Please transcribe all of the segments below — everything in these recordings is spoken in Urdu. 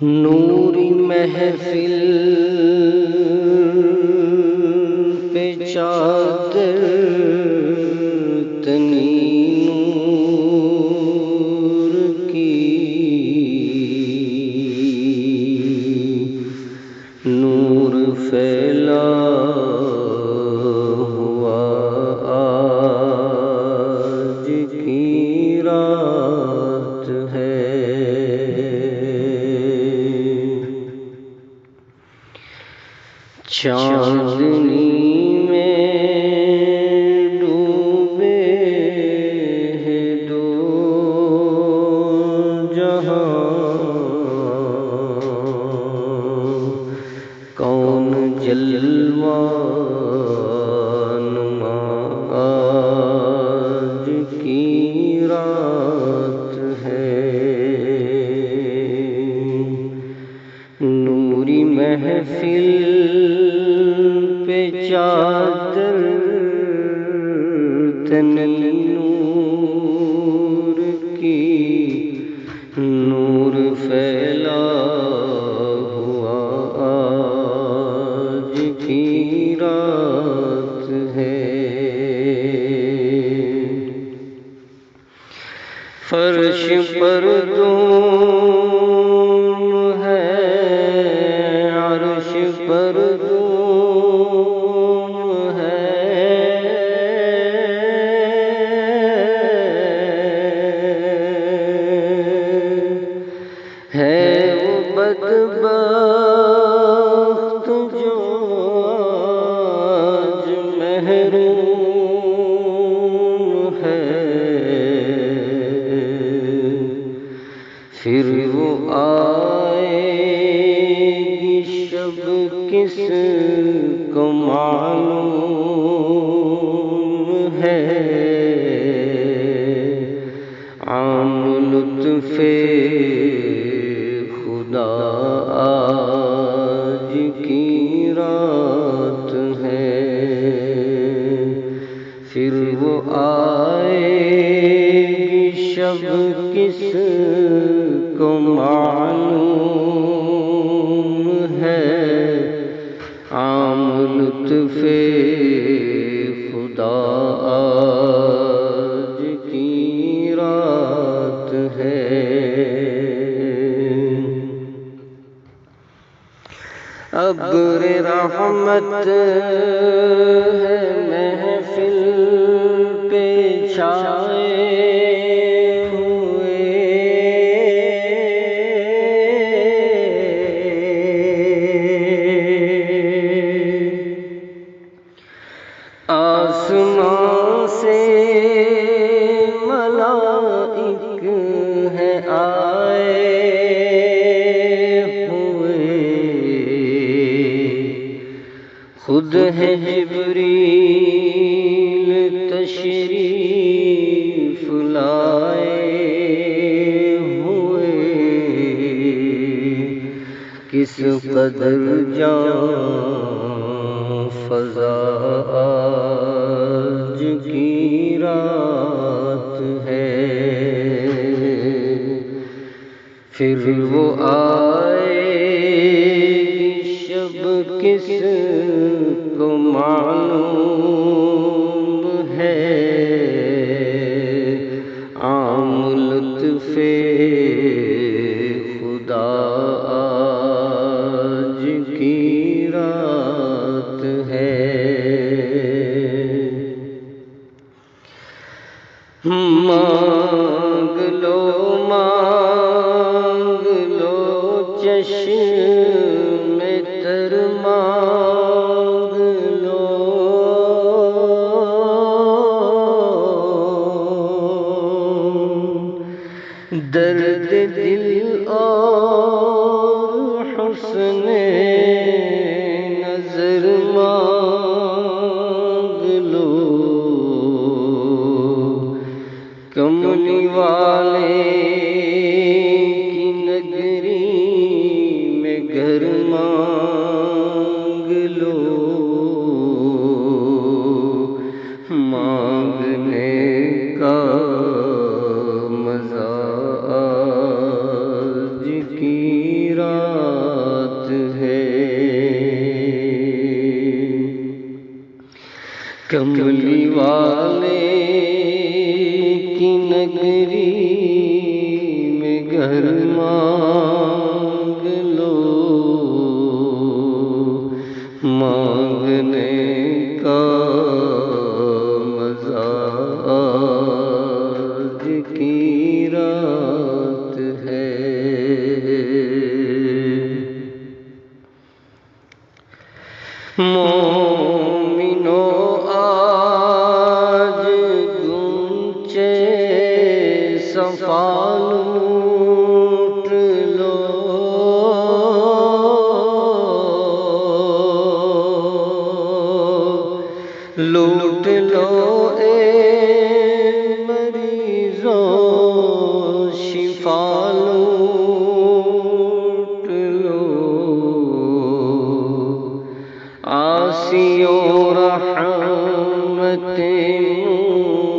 نوری محفل پہ چادر تنی نور کی، نور پھیلا ہوا آج کی رات ہے۔ چاندنی میں ڈوبے ہیں دو جہاں، کون جلوہ نما آج کی رات ہے۔ نوری محفل پہ چادر تنی نور کی، نور پھیلا ہوا آج کی رات ہے۔ فرش پر دھوم ہے، عرش پر دھوم ہے وہ بدبخت جو آج محروم ہے، پھر وہ آئے گی شب کس کو معلوم ہے، عام لطف خدا آج کی رات ہے۔ پھر وہ آئے گی شب کس کو معلوم ہے، عام لطف خدا آج کی رات ہے۔ ابر رحمت ہے محفل پہ چھائے ہوئے، آسمان سے ملائک ہیں آئے ہوئے، خود ہے جبریل تشریف لائے ہوئے، کس قدر جان فضا آج کی رات ہے۔ پھر وہ آئے گی شب کس کو معلوم ہے، عام لطف خدا آج کی رات ہے۔ مانگ لو مانگ لو چشم تر مانگ لو، درد دل اور حسن نظر مانگ لو، کملی والے کی نگری میں گھر مانگ لو، مانگنے کا مزہ آج کی رات ہے، کملی والے کی نگری میں گھر مانگ لو، مانگنے کا مزہ آج کی رات ہے۔ مومنو آج گنچے صفا لوٹ لو، لوٹ لو اے مریضوں شفا لوٹ لو، آسیوں رحمت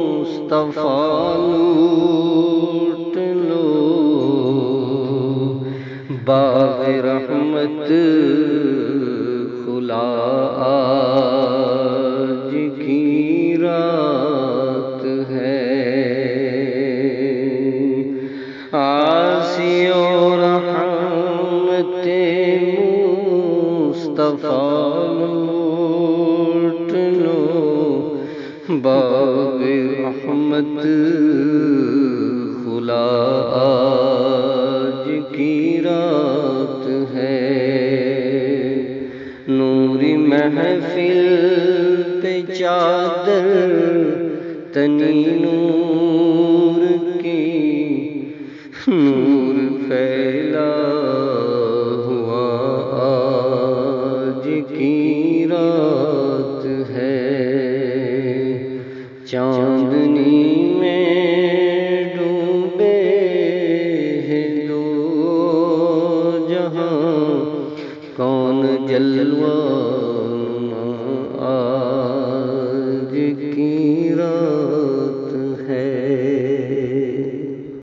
مصطفیٰ لوٹ لو، باغ رحمت کھلا آج کی رات ہے، آسیوں رحمت مصطفیٰ لوٹ لو، باغ رحمت کھلا آج کی رات ہے، نوری محفل پہ چادر تنی نور کی، نور پھیلا ہوا آج کی رات ہے، چاندنی میں ڈوبے ہیں دو جہاں، کون جلوہ